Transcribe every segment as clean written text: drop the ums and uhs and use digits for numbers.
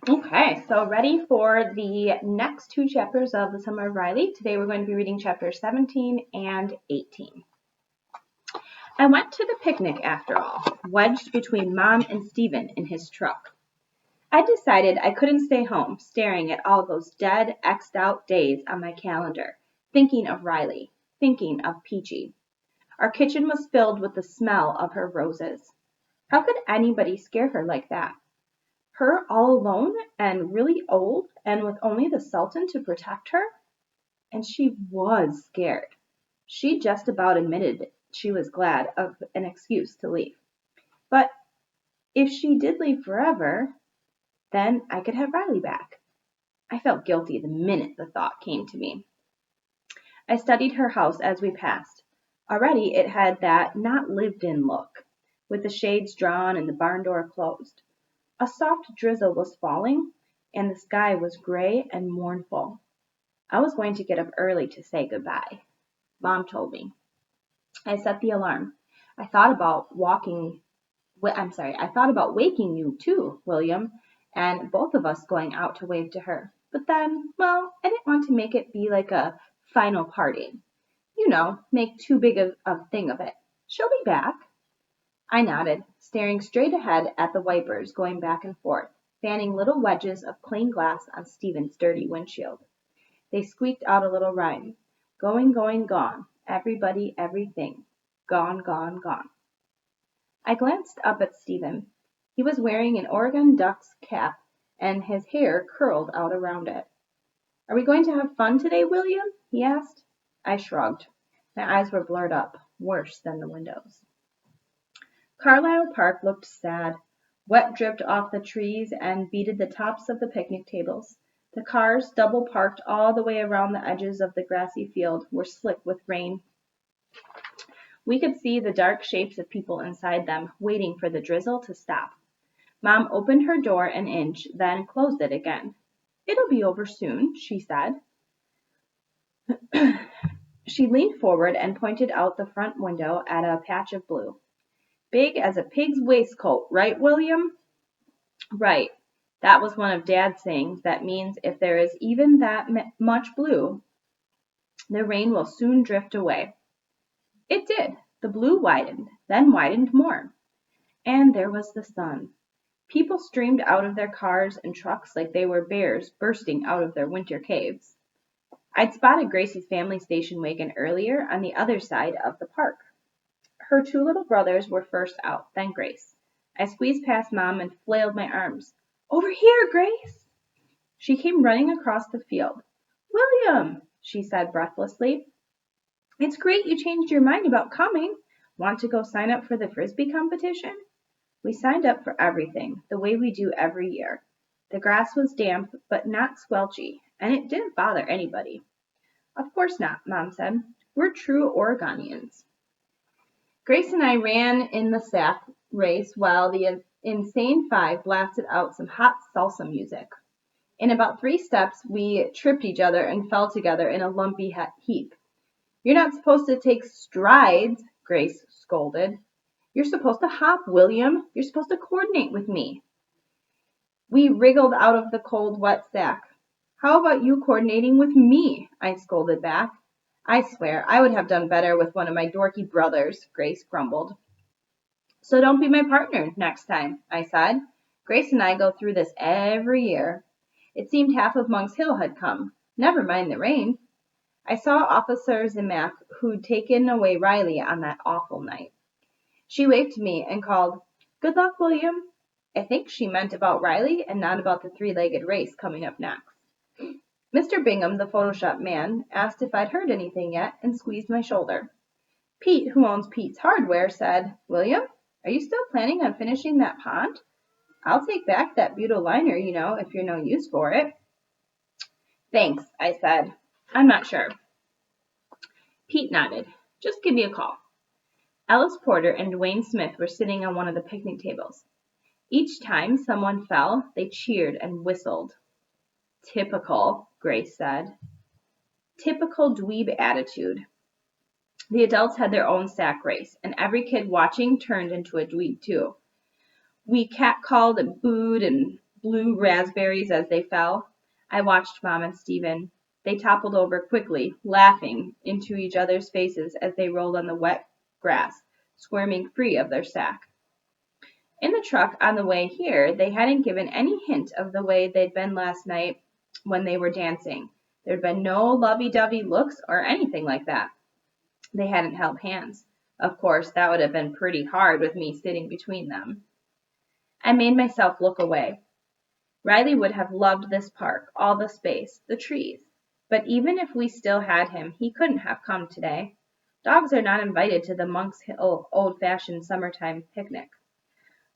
Okay, so ready for the next two chapters of The Summer of Riley. Today we're going to be reading chapters 17 and 18. I went to the picnic after all, wedged between Mom and Stephen in his truck. I decided I couldn't stay home staring at all those dead, X'd out days on my calendar, thinking of Riley, thinking of Peachy. Our kitchen was filled with the smell of her roses. How could anybody scare her like that? Her all alone and really old and with only the Sultan to protect her? And she was scared. She just about admitted she was glad of an excuse to leave. But if she did leave forever, then I could have Riley back. I felt guilty the minute the thought came to me. I studied her house as we passed. Already it had that not lived in look, with the shades drawn and the barn door closed. A soft drizzle was falling, and the sky was gray and mournful. I was going to get up early to say goodbye. Mom told me. I set the alarm. I thought about I thought about waking you too, William, and both of us going out to wave to her. But then, well, I didn't want to make it be like a final party. You know, make too big of a thing of it. She'll be back. I nodded, staring straight ahead at the wipers going back and forth, fanning little wedges of plain glass on Stephen's dirty windshield. They squeaked out a little rhyme. Going, going, gone. Everybody, everything. Gone, gone, gone. I glanced up at Stephen. He was wearing an Oregon Ducks cap, and his hair curled out around it. Are we going to have fun today, William? He asked. I shrugged. My eyes were blurred up, worse than the windows. Carlisle Park looked sad. Wet dripped off the trees and beaded the tops of the picnic tables. The cars, double parked all the way around the edges of the grassy field, were slick with rain. We could see the dark shapes of people inside them, waiting for the drizzle to stop. Mom opened her door an inch, then closed it again. It'll be over soon, she said. She leaned forward and pointed out the front window at a patch of blue. Big as a pig's waistcoat, right, William? Right. That was one of Dad's sayings that means if there is even that much blue, the rain will soon drift away. It did. The blue widened, then widened more. And there was the sun. People streamed out of their cars and trucks like they were bears bursting out of their winter caves. I'd spotted Gracie's family station wagon earlier on the other side of the park. Her two little brothers were first out, then Grace. I squeezed past Mom and flailed my arms. Over here, Grace! She came running across the field. William, she said breathlessly. It's great you changed your mind about coming. Want to go sign up for the Frisbee competition? We signed up for everything, the way we do every year. The grass was damp, but not squelchy, and it didn't bother anybody. Of course not, Mom said. We're true Oregonians. Grace and I ran in the sack race while the insane five blasted out some hot salsa music. In about 3 steps, we tripped each other and fell together in a lumpy heap. You're not supposed to take strides, Grace scolded. You're supposed to hop, William. You're supposed to coordinate with me. We wriggled out of the cold, wet sack. How about you coordinating with me? I scolded back. I swear, I would have done better with one of my dorky brothers, Grace grumbled. So don't be my partner next time, I said. Grace and I go through this every year. It seemed half of Monk's Hill had come. Never mind the rain. I saw Officer Zimac, who'd taken away Riley on that awful night. She waved to me and called, Good luck, William. I think she meant about Riley and not about the 3-legged race coming up next. Mr. Bingham, the Photoshop man, asked if I'd heard anything yet and squeezed my shoulder. Pete, who owns Pete's Hardware, said, William, are you still planning on finishing that pond? I'll take back that butyl liner, if you're no use for it. Thanks, I said. I'm not sure. Pete nodded. Just give me a call. Ellis Porter and Dwayne Smith were sitting on one of the picnic tables. Each time someone fell, they cheered and whistled. Typical, Grace said. Typical dweeb attitude. The adults had their own sack race, and every kid watching turned into a dweeb too. We catcalled and booed and blue raspberries as they fell. I watched Mom and Stephen. They toppled over quickly, laughing into each other's faces as they rolled on the wet grass, squirming free of their sack. In the truck on the way here, they hadn't given any hint of the way they'd been last night when they were dancing. There'd been no lovey-dovey looks or anything like that. They hadn't held hands. Of course, that would have been pretty hard with me sitting between them. I made myself look away. Riley would have loved this park, all the space, the trees. But even if we still had him, he couldn't have come today. Dogs are not invited to the Monk's Hill old-fashioned summertime picnic.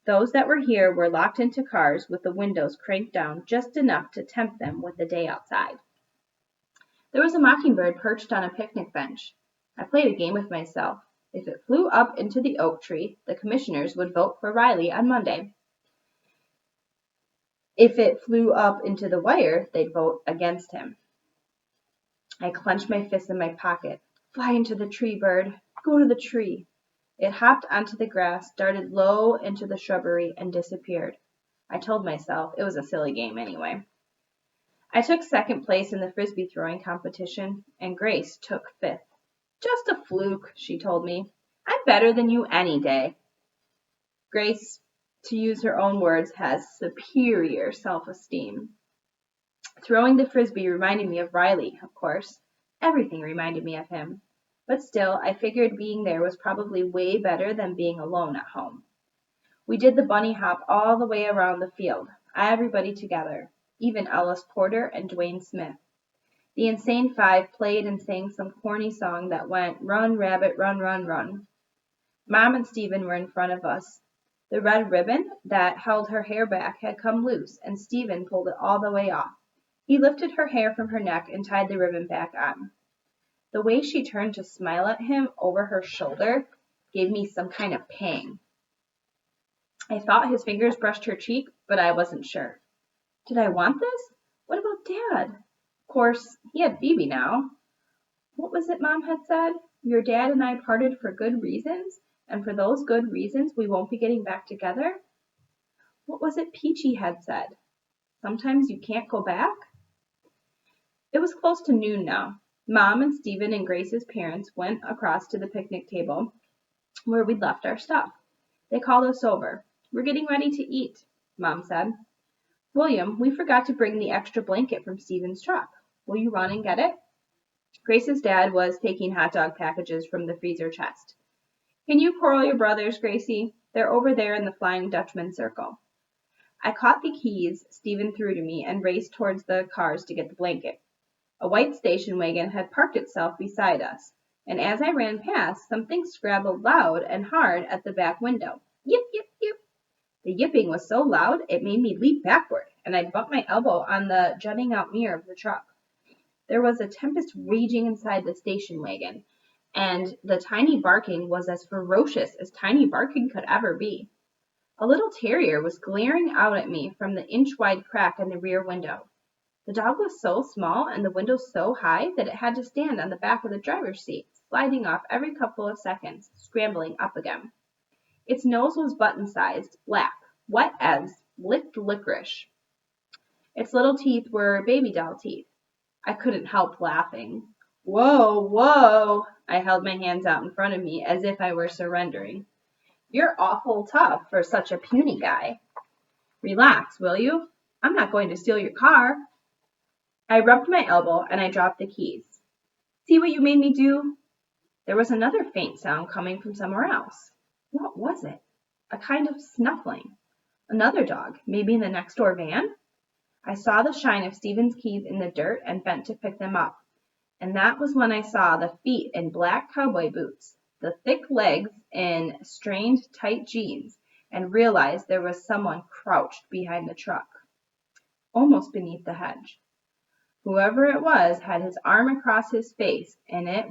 Those that were here were locked into cars with the windows cranked down just enough to tempt them with the day outside. There was a mockingbird perched on a picnic bench. I played a game with myself. If it flew up into the oak tree, the commissioners would vote for Riley on Monday. If it flew up into the wire, they'd vote against him. I clenched my fist in my pocket. Fly into the tree, bird. Go to the tree. It hopped onto the grass, darted low into the shrubbery, and disappeared. I told myself it was a silly game anyway. I took second place in the frisbee throwing competition, and Grace took fifth. Just a fluke, she told me. I'm better than you any day. Grace, to use her own words, has superior self-esteem. Throwing the frisbee reminded me of Riley, of course. Everything reminded me of him. But still, I figured being there was probably way better than being alone at home. We did the bunny hop all the way around the field, everybody together, even Ellis Porter and Dwayne Smith. The Insane Five played and sang some corny song that went, "Run, rabbit, run, run, run." Mom and Stephen were in front of us. The red ribbon that held her hair back had come loose, and Stephen pulled it all the way off. He lifted her hair from her neck and tied the ribbon back on. The way she turned to smile at him over her shoulder gave me some kind of pang. I thought his fingers brushed her cheek, but I wasn't sure. Did I want this? What about Dad? Of course, he had Phoebe now. What was it Mom had said? Your dad and I parted for good reasons, and for those good reasons we won't be getting back together? What was it Peachy had said? Sometimes you can't go back? It was close to noon now. Mom and Stephen and Grace's parents went across to the picnic table where we'd left our stuff. They called us over. We're getting ready to eat, Mom said. William, we forgot to bring the extra blanket from Stephen's truck. Will you run and get it? Grace's dad was taking hot dog packages from the freezer chest. Can you call your brothers, Gracie? They're over there in the Flying Dutchman circle. I caught the keys Stephen threw to me and raced towards the cars to get the blanket. A white station wagon had parked itself beside us, and as I ran past, something scrabbled loud and hard at the back window. Yip, yip, yip. The yipping was so loud it made me leap backward, and I bumped my elbow on the jutting out mirror of the truck. There was a tempest raging inside the station wagon, and the tiny barking was as ferocious as tiny barking could ever be. A little terrier was glaring out at me from the inch-wide crack in the rear window. The dog was so small and the window so high that it had to stand on the back of the driver's seat, sliding off every couple of seconds, scrambling up again. Its nose was button-sized, black, wet as licked licorice. Its little teeth were baby doll teeth. I couldn't help laughing. Whoa, whoa! I held my hands out in front of me as if I were surrendering. You're awful tough for such a puny guy. Relax, will you? I'm not going to steal your car. I rubbed my elbow and I dropped the keys. See what you made me do? There was another faint sound coming from somewhere else. What was it? A kind of snuffling. Another dog, maybe in the next door van? I saw the shine of Stephen's keys in the dirt and bent to pick them up. And that was when I saw the feet in black cowboy boots, the thick legs in strained tight jeans, and realized there was someone crouched behind the truck, almost beneath the hedge. Whoever it was had his arm across his face, and it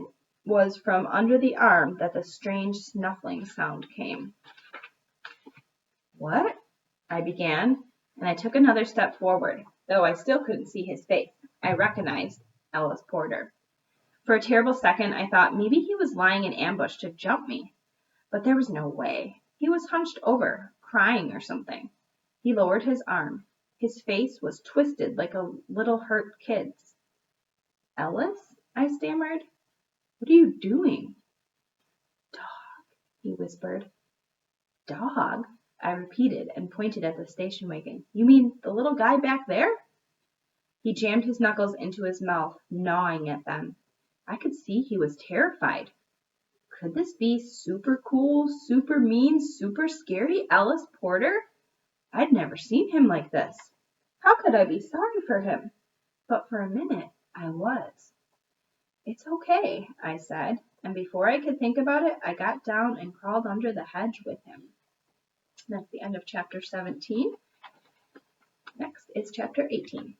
was from under the arm that the strange snuffling sound came. What? I began, and I took another step forward, though I still couldn't see his face. I recognized Ellis Porter. For a terrible second, I thought maybe he was lying in ambush to jump me. But there was no way. He was hunched over, crying or something. He lowered his arm. His face was twisted like a little hurt kid's. Ellis? I stammered. What are you doing? Dog, he whispered. Dog? I repeated and pointed at the station wagon. You mean the little guy back there? He jammed his knuckles into his mouth, gnawing at them. I could see he was terrified. Could this be super cool, super mean, super scary Ellis Porter? I'd never seen him like this. How could I be sorry for him? But for a minute, I was. It's okay, I said, and before I could think about it, I got down and crawled under the hedge with him. That's the end of chapter 17. Next is chapter 18.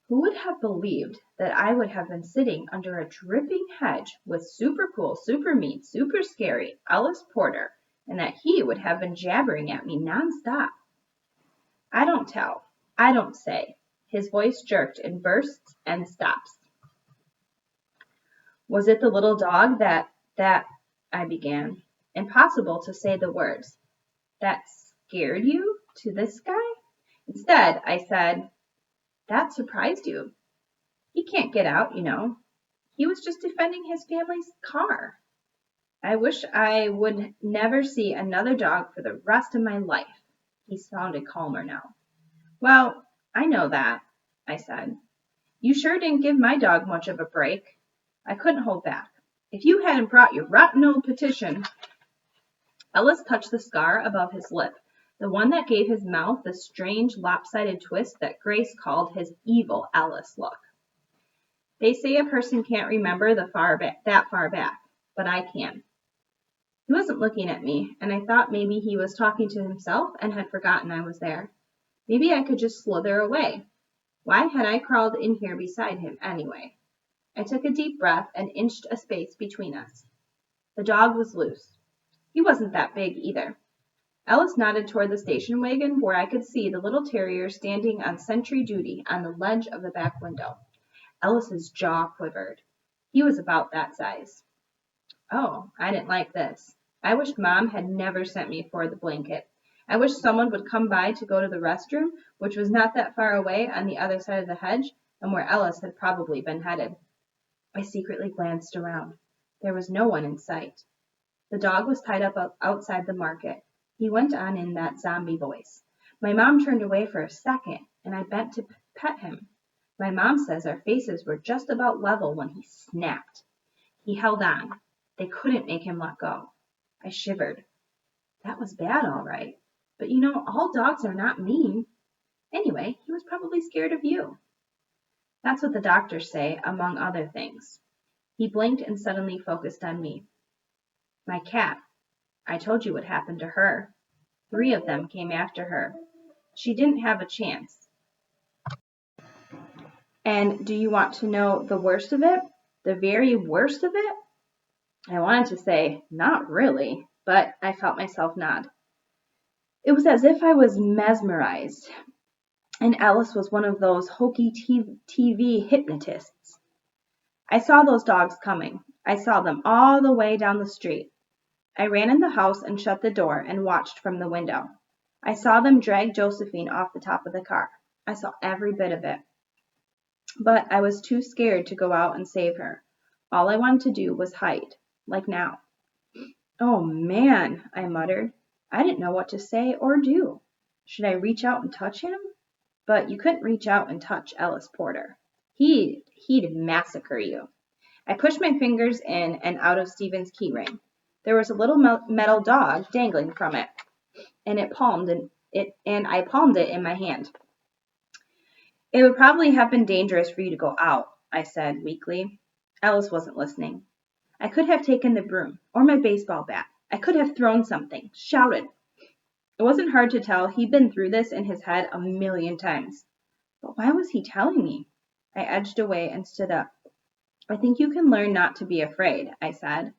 Who would have believed that I would have been sitting under a dripping hedge with super cool, super mean, super scary Ellis Porter, and that he would have been jabbering at me nonstop? I don't tell. I don't say. His voice jerked in bursts and stops. Was it the little dog that I began. Impossible to say the words. That scared you to this guy? Instead, I said, that surprised you. He can't get out, you know. He was just defending his family's car. I wish I would never see another dog for the rest of my life. He sounded calmer now. Well, I know that, I said. You sure didn't give my dog much of a break. I couldn't hold back. If you hadn't brought your rotten old petition. Ellis touched the scar above his lip, the one that gave his mouth the strange lopsided twist that Grace called his evil Ellis look. They say a person can't remember that far back, but I can. He wasn't looking at me, and I thought maybe he was talking to himself and had forgotten I was there. Maybe I could just slither away. Why had I crawled in here beside him anyway? I took a deep breath and inched a space between us. The dog was loose. He wasn't that big either. Ellis nodded toward the station wagon where I could see the little terrier standing on sentry duty on the ledge of the back window. Ellis's jaw quivered. He was about that size. Oh, I didn't like this. I wished Mom had never sent me for the blanket. I wished someone would come by to go to the restroom, which was not that far away on the other side of the hedge, and where Ellis had probably been headed. I secretly glanced around. There was no one in sight. The dog was tied up outside the market. He went on in that zombie voice. My mom turned away for a second, and I bent to pet him. My mom says our faces were just about level when he snapped. He held on. They couldn't make him let go. I shivered. That was bad, all right. But you know, all dogs are not mean. Anyway, he was probably scared of you. That's what the doctors say, among other things. He blinked and suddenly focused on me. My cat. I told you what happened to her. 3 of them came after her. She didn't have a chance. And do you want to know the worst of it? The very worst of it? I wanted to say, not really, but I felt myself nod. It was as if I was mesmerized, and Ellis was one of those hokey TV hypnotists. I saw those dogs coming. I saw them all the way down the street. I ran in the house and shut the door and watched from the window. I saw them drag Josephine off the top of the car. I saw every bit of it. But I was too scared to go out and save her. All I wanted to do was hide, like now. Oh, man, I muttered. I didn't know what to say or do. Should I reach out and touch him? But you couldn't reach out and touch Ellis Porter. He'd massacre you. I pushed my fingers in and out of Stephen's keyring. There was a little metal dog dangling from it, and I palmed it in my hand. It would probably have been dangerous for you to go out, I said weakly. Ellis wasn't listening. I could have taken the broom or my baseball bat. I could have thrown something, shouted. It wasn't hard to tell he'd been through this in his head a million times. But why was he telling me? I edged away and stood up. I think you can learn not to be afraid, I said.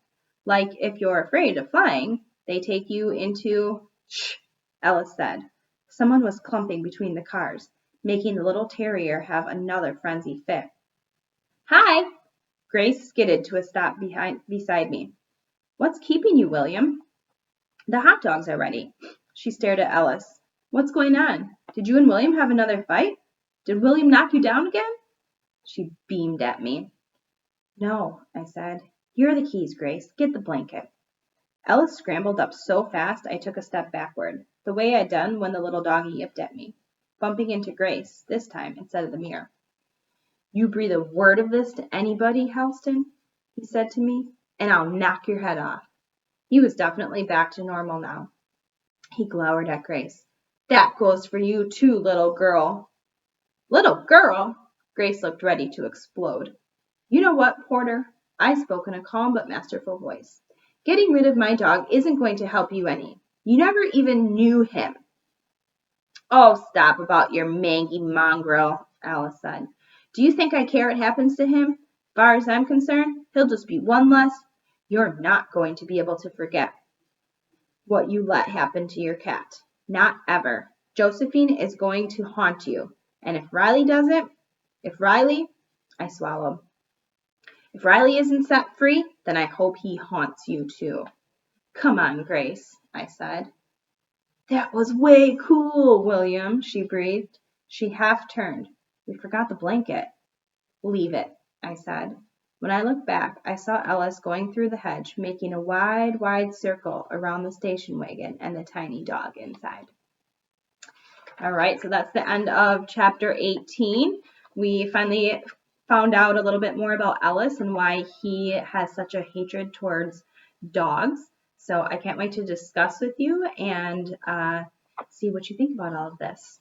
Like if you're afraid of flying, they take you into... Shh, Ellis said. Someone was clumping between the cars, making the little terrier have another frenzied fit. Hi! Grace skidded to a stop beside me. What's keeping you, William? The hot dogs are ready. She stared at Ellis. What's going on? Did you and William have another fight? Did William knock you down again? She beamed at me. No, I said. Here are the keys, Grace. Get the blanket. Alice scrambled up so fast I took a step backward, the way I'd done when the little doggy yipped at me, bumping into Grace, this time instead of the mirror. You breathe a word of this to anybody, Halston, he said to me, and I'll knock your head off. He was definitely back to normal now. He glowered at Grace. That goes for you too, little girl. Little girl? Grace looked ready to explode. You know what, Porter? I spoke in a calm but masterful voice. Getting rid of my dog isn't going to help you any. You never even knew him. Oh, stop about your mangy mongrel, Alice said. Do you think I care what happens to him? As far as I'm concerned, he'll just be one less. You're not going to be able to forget what you let happen to your cat. Not ever. Josephine is going to haunt you. And if Riley doesn't, I swallowed. If Riley isn't set free, then I hope he haunts you too. Come on, Grace, I said. That was way cool, William, she breathed. She half turned. We forgot the blanket. Leave it, I said. When I looked back, I saw Ellis going through the hedge, making a wide, wide circle around the station wagon and the tiny dog inside. All right, so that's the end of chapter 18. We finally found out a little bit more about Ellis and why he has such a hatred towards dogs. So I can't wait to discuss with you and see what you think about all of this.